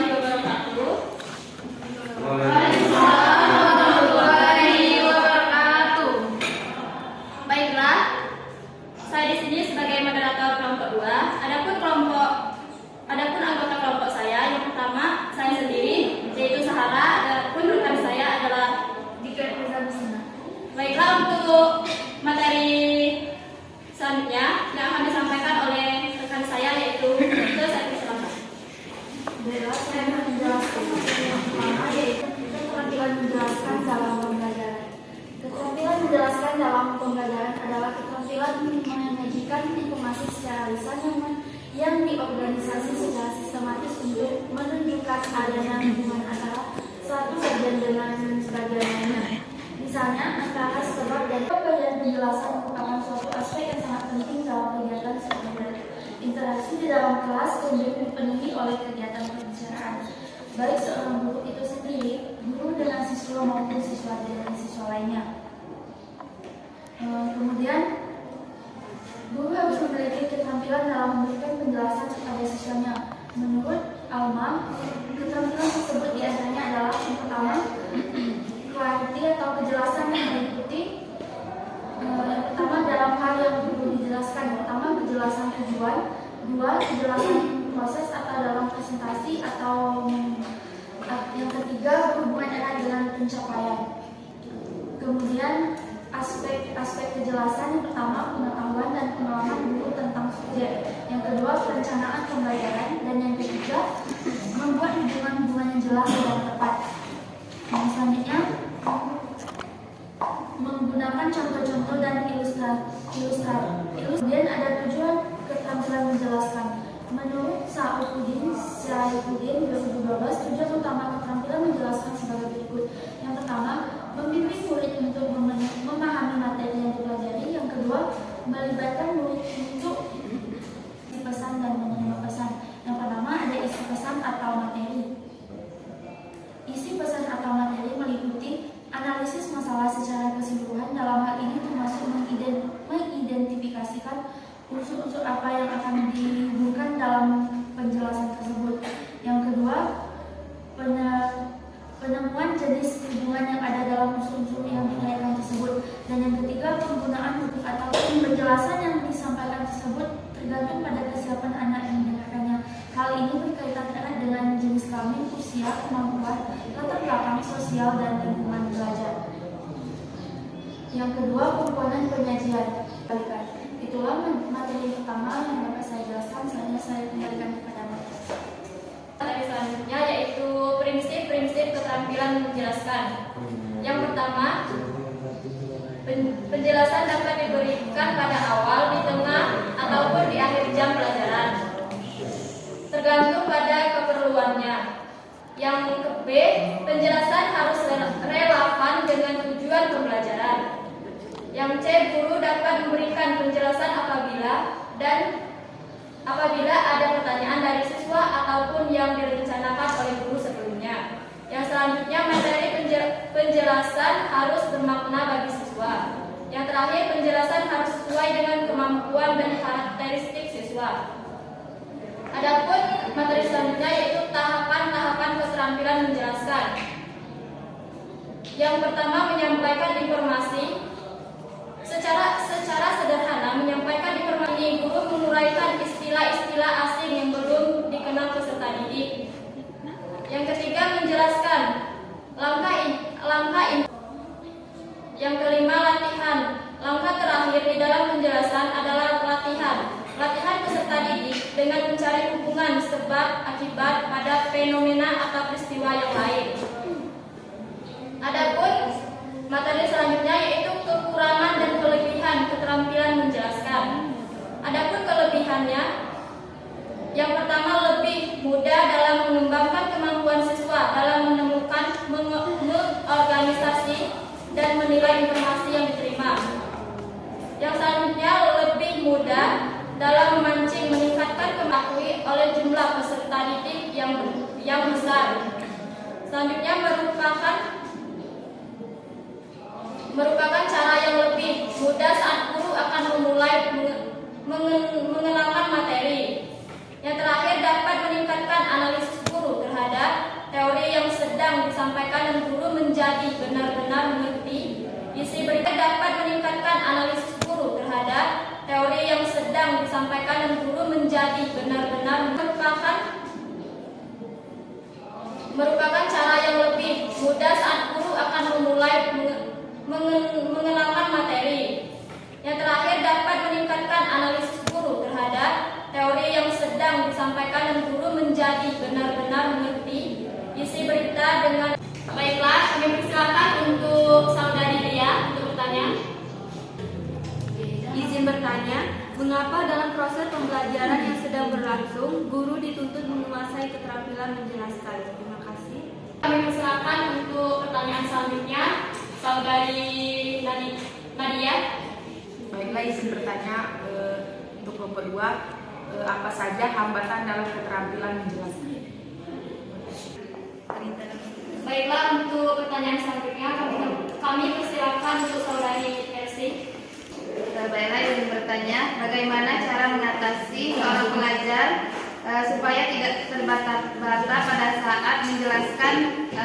warahmatullahi wabarakatuh. Waalaikumsalam warahmatullahi wabarakatuh. Baiklah, saya di sini sebagai moderator kelompok 2. Adapun anggota kelompok saya, yang pertama saya sendiri, yaitu Sahara. Adapun rekan saya adalah Dika Rizal. Baiklah, untuk materi selanjutnya yang akan disampaikan oleh rekan saya, yaitu Dr. Saiful Selamat. Baiklah, saya akan menjelaskan materi yang pertama, yaitu keterampilan menjelaskan dalam pembelajaran. Keterampilan menjelaskan dalam pembelajaran adalah keterampilan menyajikan informasi secara lisan yang diorganisasi secara sistematis untuk menunjukkan adanya hubungan antara suatu bagian dengan sebagian lainnya. Misalnya, antara sebab dan bagian penjelasan merupakan suatu aspek yang sangat penting dalam kegiatan sekunder. Interaksi di dalam kelas kemudian dipenuhi oleh kegiatan pembicaraan, baik seorang guru itu sendiri, guru dengan siswa maupun siswa dengan siswa lainnya. Kemudian, guru harus memiliki keterampilan dalam memberikan penjelasan kepada siswanya. Menurut Alma, keterampilan tersebut diantaranya adalah yang pertama, clarity atau kejelasan yang meliputi yang pertama dalam hal yang perlu dijelaskan. Pertama, kejelasan tujuan. Dua, kejelasan proses atau dalam presentasi, atau yang ketiga, berhubungan erat dengan pencapaian. Kemudian aspek kejelasan yang pertama, pengetahuan dan pengalaman guru tentang subjek. Yang kedua, perencanaan pembelajaran. Dan yang ketiga, membuat hubungan-hubungan yang jelas dan tepat. Yang selanjutnya, menggunakan contoh-contoh dan ilustrasi. Kemudian ada tujuan keterampilan menjelaskan. Menurut Saifuddin 2012, tujuan utama keterampilan menjelaskan sebagai berikut. Yang pertama, membimbing murid untuk memahami materi yang dipelajari. Yang kedua, melibatkan murid untuk dipesan dan menerima pesan. Yang pertama, ada isi pesan atau materi. Isi pesan atau materi meliputi analisis masalah secara keseluruhan. Dalam hal ini termasuk mengidentifikasikan unsur-unsur apa yang akan dihubungkan dalam penjelasan tersebut. Yang kedua, penemuan jenis hubungan yang ada dalam unsur-unsur yang dikaitkan tersebut. Dan yang ketiga, penggunaan buku atau penjelasan yang disampaikan tersebut tergantung pada kesiapan anak yang mendengarkannya. Hal ini berkaitan erat dengan jenis kelamin, usia, kemampuan, latar belakang sosial, dan lingkungan belajar. Yang kedua, komponen penyajian. Itulah materi pertama yang dapat saya jelaskan. Selanjutnya saya kembalikan kepada Mbak. Materi selanjutnya yaitu prinsip-prinsip keterampilan menjelaskan. Yang pertama, penjelasan dapat diberikan pada awal, di tengah, ataupun di akhir jam pelajaran, tergantung pada keperluannya. Yang B, penjelasan harus relevan dengan tujuan pembelajaran. Yang C, guru dapat memberikan penjelasan apabila ada pertanyaan dari siswa ataupun yang direncanakan oleh guru sebelumnya. Yang selanjutnya, materi penjelasan harus bermakna bagi siswa. Yang terakhir, penjelasan harus sesuai dengan kemampuan dan karakteristik siswa. Adapun materi selanjutnya yaitu tahapan-tahapan keterampilan menjelaskan. Yang pertama, menyampaikan informasi. Secara sederhana menyampaikan informasi ini, guru menguraikan istilah-istilah asing yang belum dikenal peserta didik. Yang ketiga, menjelaskan langkah. Yang kelima, latihan. Langkah terakhir di dalam penjelasan adalah latihan. Latihan peserta didik dengan mencari hubungan sebab akibat pada fenomena atau peristiwa yang lain. Adapun materi selanjutnya yaitu kekurangan dan kelebihan keterampilan menjelaskan. Adapun kelebihannya, yang pertama, lebih mudah dalam mengembangkan kemampuan siswa dalam menemukan, mengorganisasi, dan menilai informasi yang diterima. Yang selanjutnya, lebih mudah dalam memancing, meningkatkan kemampuan oleh jumlah peserta didik yang besar. Selanjutnya, merupakan cara yang lebih mudah saat guru akan memulai mengenalkan materi. Yang terakhir, dapat meningkatkan analisis guru terhadap menjadi benar-benar mengerti isi berita, dapat meningkatkan analisis guru terhadap teori yang sedang disampaikan, dan guru menjadi benar-benar merupakan cara yang lebih mudah saat guru akan memulai mengenalkan materi. Yang terakhir, dapat meningkatkan analisis guru terhadap teori yang sedang disampaikan, dan guru menjadi benar-benar mengerti isi berita dengan. Baiklah, kami persilakan untuk saudari Lia untuk bertanya. Izin bertanya, mengapa dalam proses pembelajaran yang sedang berlangsung, guru dituntut menguasai keterampilan menjelaskan? Terima kasih. Kami persilakan untuk pertanyaan selanjutnya, saudari Nadia. Baiklah, izin bertanya untuk kelompok 2, apa saja hambatan dalam keterampilan menjelaskan? Baiklah, untuk pertanyaan selanjutnya kami persilakan untuk saudari Elsie. Baiklah, izin bertanya, bagaimana cara mengatasi seorang pelajar supaya tidak terbata-bata pada saat menjelaskan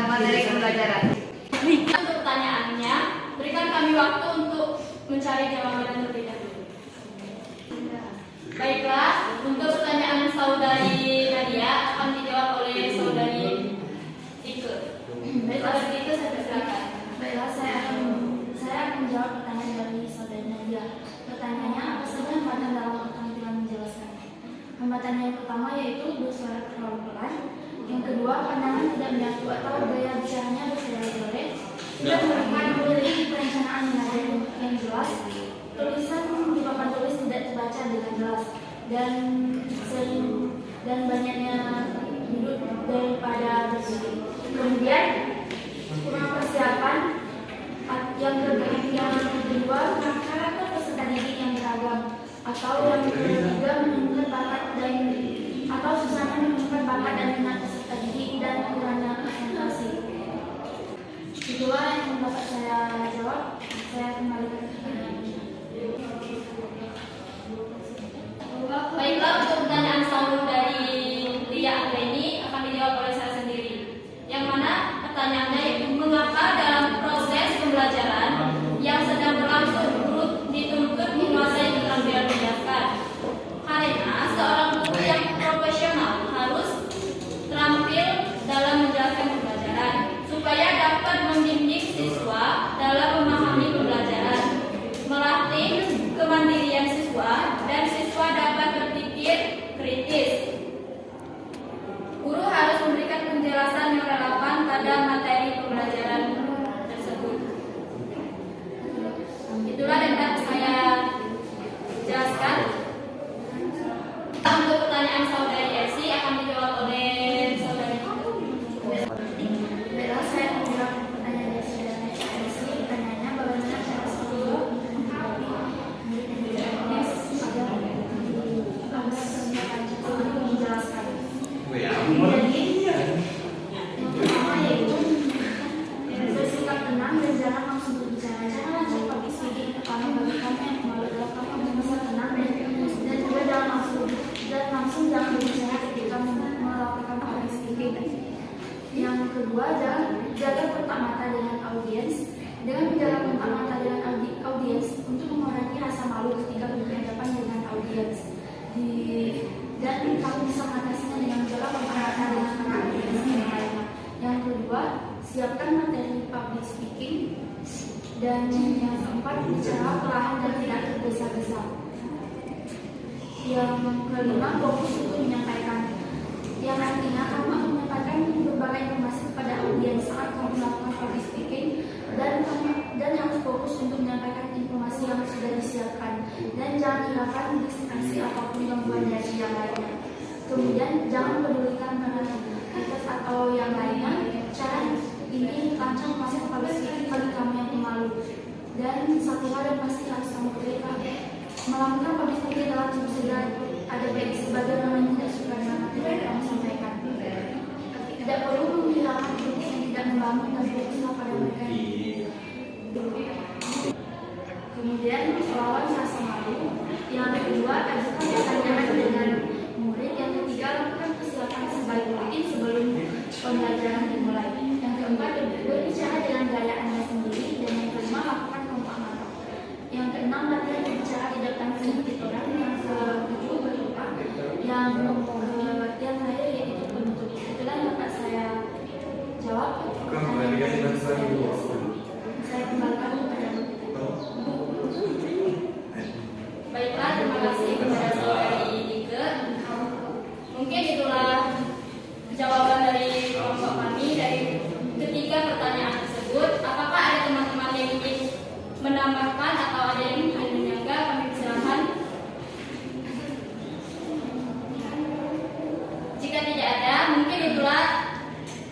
materi pembelajaran? Untuk pertanyaannya, berikan kami waktu untuk mencari jawaban terlebih dahulu. Baiklah, untuk pertanyaan saudari Nadia akan dijawab oleh saudari Ike. Saudari Ike, saya persilakan. Baiklah, saya akan menjawab pertanyaan dari saudari Nadia. Pertanyaannya, apa saja hambatan dalam keterampilan menjelaskan? Hambatan yang pertama yaitu bersuara terlalu pelan. Yang kedua, pandangan tidak menyatu atau gaya bicaranya bertele-tele. Tidak memiliki perencanaan yang jelas. Tulisan di papan tulis tidak terbaca dengan jelas, dan banyaknya duduk daripada berdiri. Kemudian kurang persiapan. Yang kedua, karakter peserta didik yang beragam, atau yang ketiga, menemukan bakat atau susahnya menemukan bakat dan minat peserta didik dan kurangnya konsentrasi. Itulah yang dapat saya jawab. Saya kembalikan ke Baiklah, untuk pertanyaan saudari Lia Anggreni akan dijawab oleh saya sendiri. Yang mana pertanyaannya yaitu, mengapa dalam proses pembelajaran yang sedang berlangsung guru dituntut menguasai keterampilan menjelaskan? Karena seorang guru yang profesional harus terampil dalam menjelaskan pembelajaran supaya dapat membimbing siswa dalam memahami pembelajaran, melatih kemandirian siswa, dan siswa dapat berpikir kritis. Guru harus memberikan penjelasan yang relevan pada materi pembelajaran tersebut. Itulah yang dapat saya jelaskan. Untuk pertanyaan saudari Elsie akan dijawab oleh saudari. Baiklah, saya akan menjawab pertanyaan dari saudara Elsie. Pertanyaannya, bagaimana cara guru agar menjelaskan? Jadi, yang pertama yaitu bersikap tenang dan jangan langsung berbicara. Jangan langsung public speaking pertama bagi kamu yang malu dalam kamu bisa tenang dan juga langsung jangan berbicara ketika melakukan public speaking. Yang kedua, jaga kontak mata dengan audiens. Dengan menjaga kontak mata dengan audiens untuk mengurangi rasa malu ketika berhadapan dengan audiens. Dan kamu bisa mengatasinya dengan menjaga kontak mata dengan audiens yang lainnya. Yang kedua, siapkan materi public speaking. Dan yang keempat, bicara perlahan dan tidak tergesa-gesa. Yang kelima, fokus untuk menyampaikan. Yang artinya kamu akan menyampaikan berbagai informasi kepada audiens saat kamu melakukan public speaking, dan harus fokus untuk menyampaikan informasi yang sudah disiapkan, dan jangan hilangkan distraksi apapun gangguan dari yang lainnya. Kemudian jangan pedulikan haters atau yang lainnya. Cara ini lancar masuk public speaking bagi kamu yang pemalu. Dan satu hal yang pasti harus kamu ketahui, melakukan public speaking dalam sudah ada baik sebagian orang yang tidak suka dengan materi yang kamu sampaikan. Tidak perlu menghilangkan kritik yang tidak membangun dan fokuslah pada mereka. Kemudian lawan rasa malu. Yang kedua, ajukan pertanyaan dengan murid. Yang ketiga, lakukan persiapan sebaik mungkin sebelum pembelajaran dimulai. Yang keempat, berbicara dengan gaya latihan berbicara di depan sedikit orang yang setuju berupa yang latihan saya yaitu penutup. Itulah yang dapat saya jawab. Saya kembalikan kepada Baiklah, terima kasih kepada saudari Dike. Mungkin itulah jawaban dari kelompok kami dari ketiga pertanyaan tersebut. Apakah ada teman-teman yang ingin menambahkan atau ada yang ingin menyanggah? Kami persilahkan. Jika tidak ada, mungkin itulah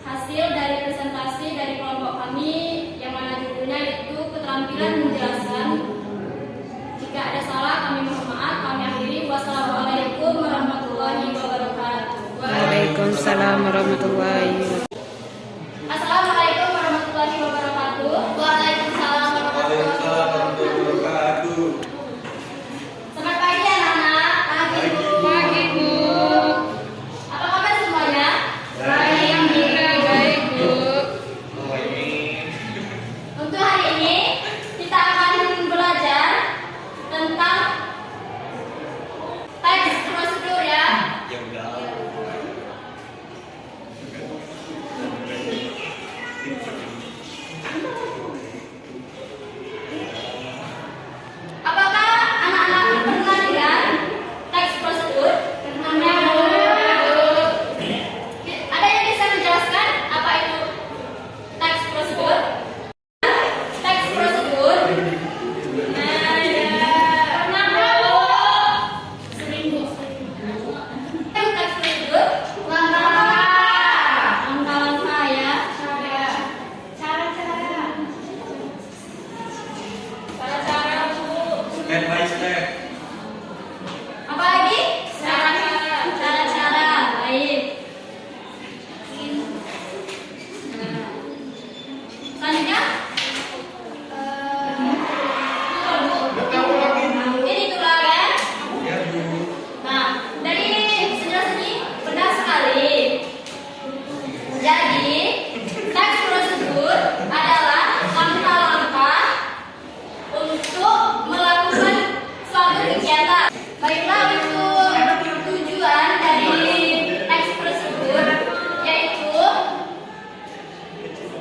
hasil dari presentasi dari kelompok kami yang mana judulnya itu keterampilan menjelaskan. Jika ada salah, kami mohon maaf. Kami akhiri. Wassalamualaikum warahmatullahi wabarakatuh. Waalaikumsalam warahmatullahi wabarakatuh. Assalamualaikum warahmatullahi wabarakatuh. Waalaikumsalam warahmatullahi wabarakatuh. Selamat pagi anak-anak. Pagi Bu. Pagi Bu. Apa kabar semuanya? Baik Bu. Untuk hari ini kita akan belajar tentang teks prosedur ya. Apakah anak-anak pernah dengar teks prosedur? Ada yang bisa menjelaskan apa itu teks prosedur? Teks prosedur? Pernah Bu? Sering Bu. Teks prosedur? Langkah-langkah ya. Cara-cara Bu. Step by step. Apa lagi? Cara-cara. Baik. Selanjutnya? Mungkin itulah kan? Ya Bu. Nah, dari sejarah sini benar sekali. Jadi, teks prosedur adalah langkah-langkah untuk melakukan suatu kegiatan. Baiklah, untuk tujuan dari teks prosedur yaitu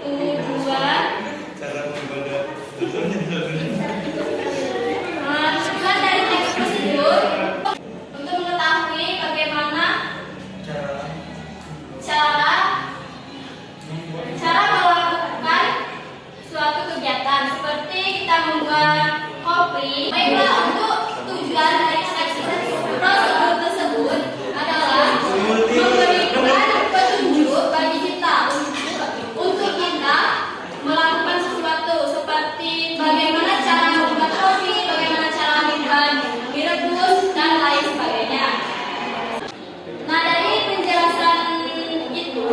tujuan tujuan dari teks prosedur untuk mengetahui bagaimana cara melakukan suatu kegiatan seperti kita membuat kopi. Baiklah, untuk tujuan dari teks prosedur tersebut adalah memberikan petunjuk bagi kita untuk kita melakukan sesuatu seperti bagaimana cara membuat kopi, bagaimana cara direbus dan lain sebagainya. Nah, dari penjelasan itu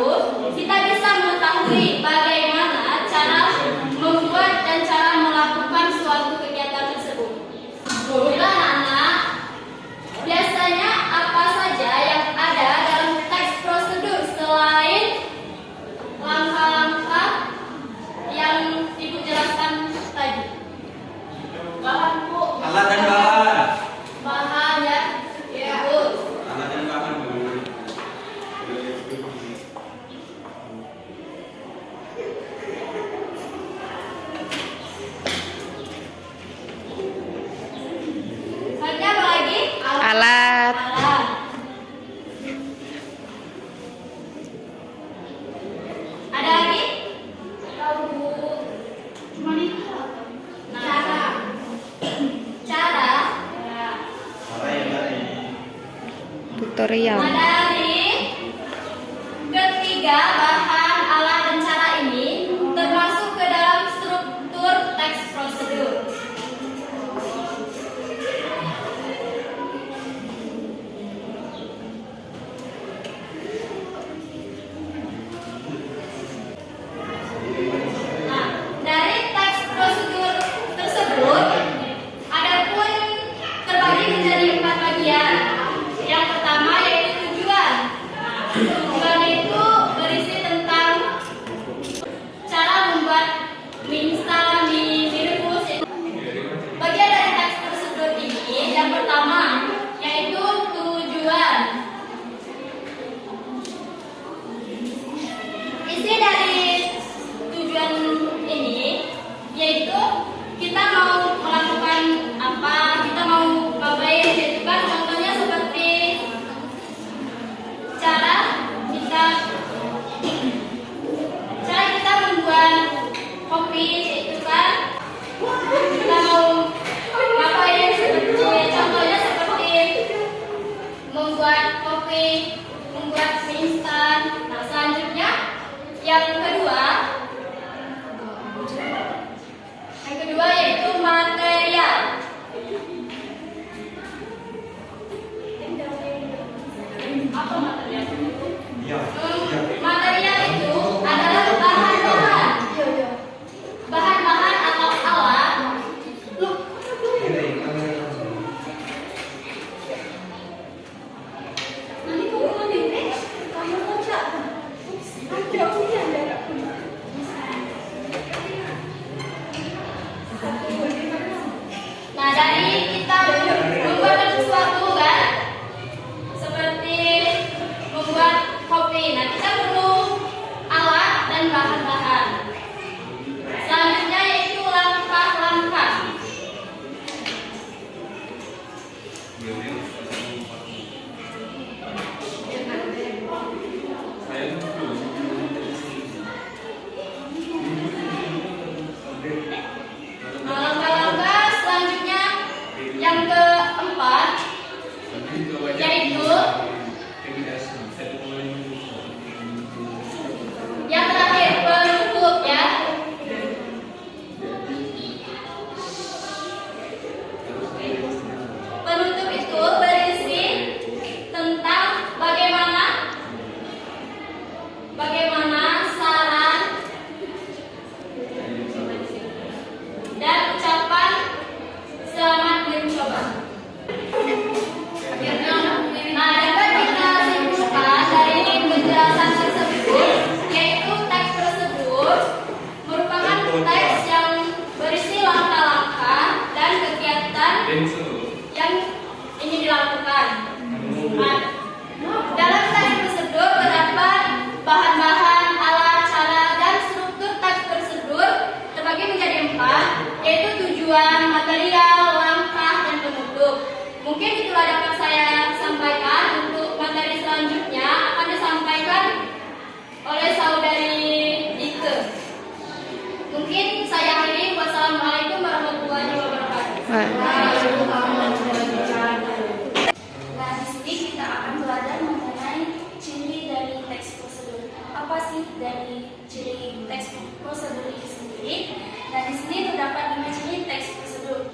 kita bisa mengetahui bagaimana cara membuat dan cara melakukan suatu kegiatan tersebut. Bila anak-anak, biasanya apa saja yang ada dalam teks prosedur selain langkah-langkah yang Ibu jelaskan tadi? Bahan Bu. Alat dan bahan. Bahan ya. Bu. Alat dan bahan Bu. Selanjutnya apa lagi? Alat. Alat. Ada lagi? Tahu Bu. Cara. Cara. Ya. Tutorial. Nah, dari ketiga bahan, alat, dan cara ini termasuk ke dalam struktur teks prosedur. Nah, dari teks prosedur tersebut, adapun terbagi menjadi 4 bagian. Yang pertama yaitu tujuan. Nah, tujuan itu berisi tentang Isi dari tujuan ini yaitu kita mau melakukan apa, kita mau ngapain, yaitu kan contohnya seperti cara kita membuat kopi, yaitu kan kita mau ngapain, seperti contohnya seperti membuat kopi, membuat mie instan. Nah, selanjutnya yang kedua yaitu material. Apa material? Material itu adalah bahan-bahan atau alat. Nanti kamu mau diberi, kamu mau siapa? Nah, dari kita membuat sesuatu kan, seperti membuat kopi. Nah, kita perlu alat dan bahan-bahan. Selanjutnya yaitu langkah-langkah. Langkah-langkah selanjutnya yang keempat yaitu yang terakhir penutup ya. Penutup itu berisi tentang bagaimana saran dan ucapan selamat mencoba. Nah, dapat kita simpulkan dari penjelasan tersebut, yaitu teks tersebut merupakan teks yang berisi langkah-langkah dan kegiatan yang ingin dilakukan. Nah, dalam teks tersebut terdapat bahan-bahan, alat, cara, dan struktur teks tersebut terbagi menjadi 4, yaitu tujuan, material, langkah, dan penutup. Mungkin itulah dapat saya sampaikan. Untuk materi selanjutnya akan disampaikan oleh saudari Ike. Mungkin saya akhiri. Wassalamualaikum warahmatullahi wabarakatuh. Nah, di sini kita akan belajar mengenai ciri dari teks prosedur. Apa sih dari ciri teks prosedur itu sendiri? Nah, di sini terdapat 5 ciri teks prosedur.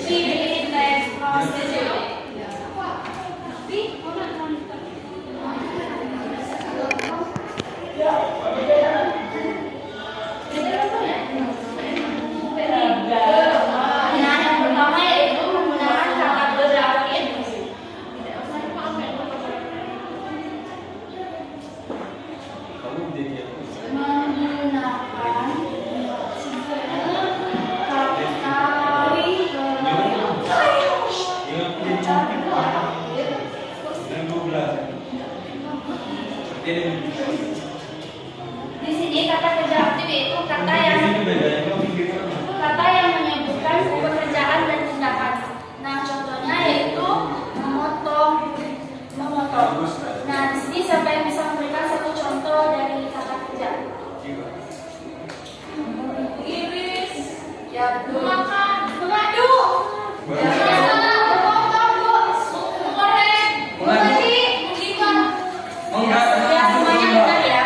Ciri teks prosedur. Nah, yang pertama yaitu menggunakan kata berarti. Di sini kata kerja aktif itu kata yang menyebutkan pekerjaan dan tindakan. Nah, contohnya yaitu memotong. Nah, di sini siapa yang bisa memberikan satu contoh dari kata kerja? Iris. Ya, memakan, mengaduk. Memotong, Bu. Mengorek, mengaduk, menggigit. Ya, semuanya benar ya.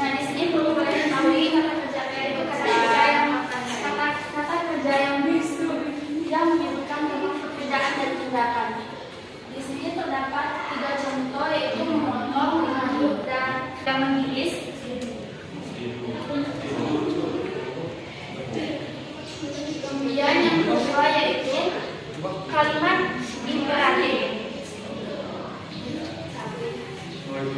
Nah, di sini perlu kalian ketahui kata kerja itu kata kerja yang menyebutkan tentang pekerjaan dan tindakan. Di sini terdapat 3 contoh, yaitu memotong, mengaduk, dan mengiris. Kemudian yang kedua yaitu kalimat imperatif. Nah,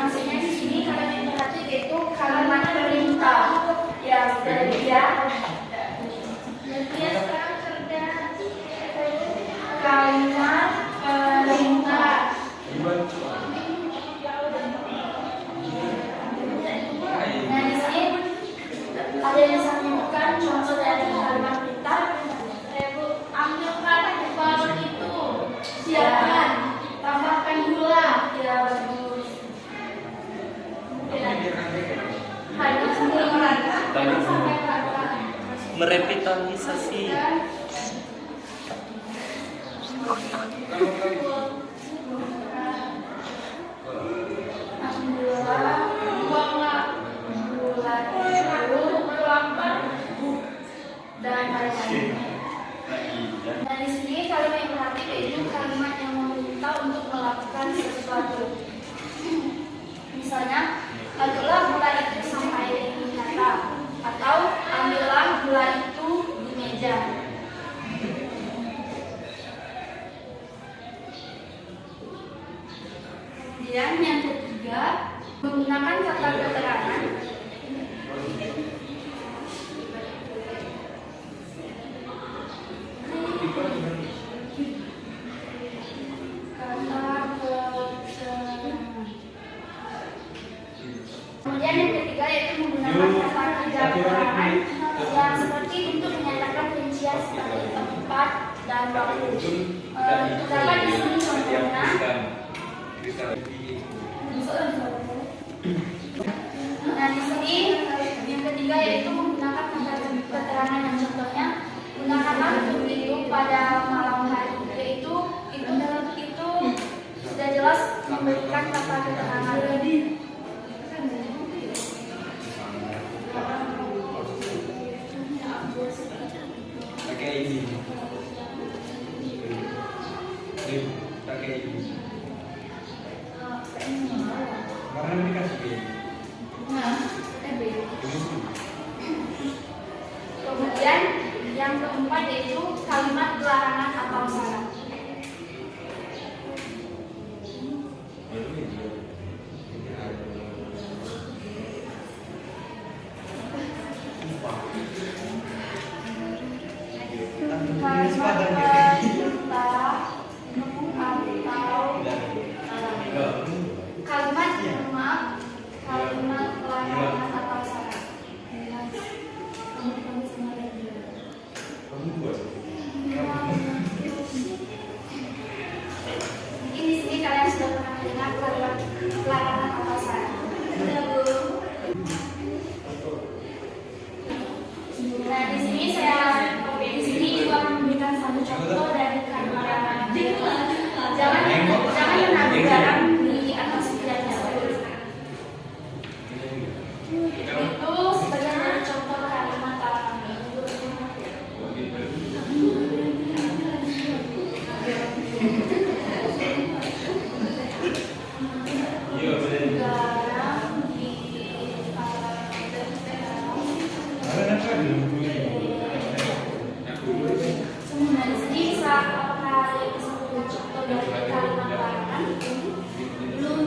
maksudnya di sini kalimat yang berarti yaitu kalimat perintah. Ya, sudah ya. Dia sekarang kerja kalimat perintah. Nah, di sini ada yang disambungkan contoh dari kalimat perintah. Ambilkan bal itu, siapkan, tambahkan gula. Ya, bagus. Harus sampai kata. Merevitalisasi. Alhamdulillah, buanglah gula itu lapar dan lain-lain. Dan di sini kalimat yang berarti yaitu kalimat yang meminta untuk melakukan sesuatu. Misalnya, aduklah gula itu sampai rata, atau ambillah gula itu di meja. Kemudian yang ketiga, menggunakan kata keterangan. Kemudian yang ketiga yaitu menggunakan kata keterangan yang seperti untuk menyatakan rincian seperti tempat dan waktu. Terdapat di sini contohnya. Nah, di sini yang ketiga yaitu menggunakan kata keterangan yang contohnya gunakanlah untuk itu pada malam hari, yaitu itu sudah jelas memberikan kata keterangan. Pakai ini. Pakai ini. Karena dikasih ini. Kemudian yang keempat yaitu kalimat larangan atau syarat. Kalimat maaf, kalimat larangan atau syarat. Mungkin di sini kalian sudah pernah mendengar kalimat larangan atau syarat. Nah, di sini ibu akan memberikan satu contoh dari kalimat larangan. Jangan menaruh garam di atas piring tersebut. Itu sebenarnya contoh kalimat larangan. Nah, di sini bisa apakah ada yang bisa memberi contoh dari kalimat larangan? Belum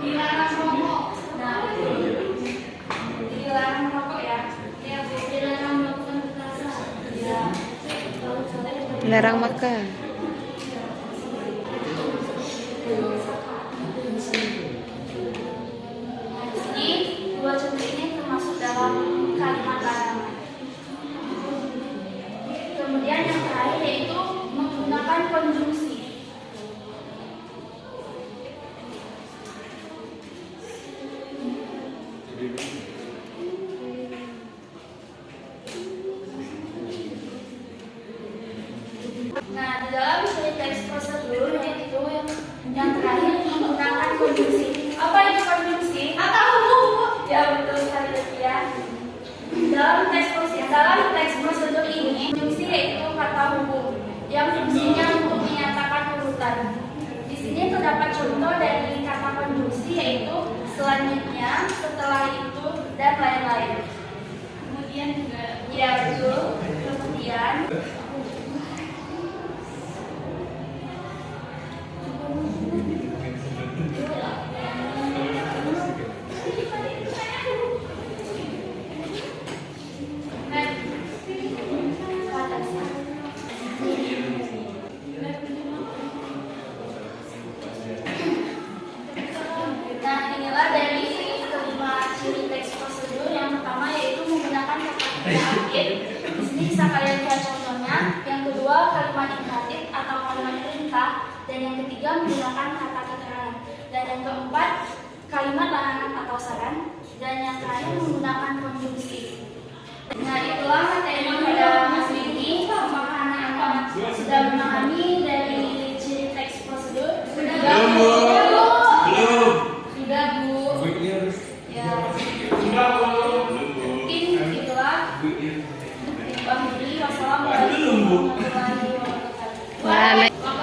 dilarang rokok. Nah, dilarang rokok ya. Ya, dilarang melakukan kekerasan. Ya. Larang makan. Nah, di sini dua contoh ini termasuk dalam kalimat larangan. Kemudian yang terakhir yaitu menggunakan konjungsi. Nah, di dalam studi teks prosedur yaitu yang terakhir menggunakan konjungsi. Apa itu konjungsi? Ya, betul sekali ya. Dalam teks prosedur ini, konjungsi yaitu kata hubung yang fungsinya untuk menyatakan urutan. Di sini terdapat contoh dari kata konjungsi yaitu selanjutnya, setelah itu, dan lain-lain. aktif. Di sini bisa kalian lihat contohnya. Yang kedua, kalimat imperatif atau kalimat perintah. Dan yang ketiga, menggunakan kata keterangan. Dan yang keempat, kalimat larangan atau saran. Dan yang terakhir, menggunakan konjungsi. Nah, itulah materi pada masa ini. Apakah anak-anak sudah memahami dari ciri teks prosedur? Sudah, Bu. Sudah, Bu. Ya. Mungkin itulah. Wassalamualaikum warahmatullahi wabarakatuh.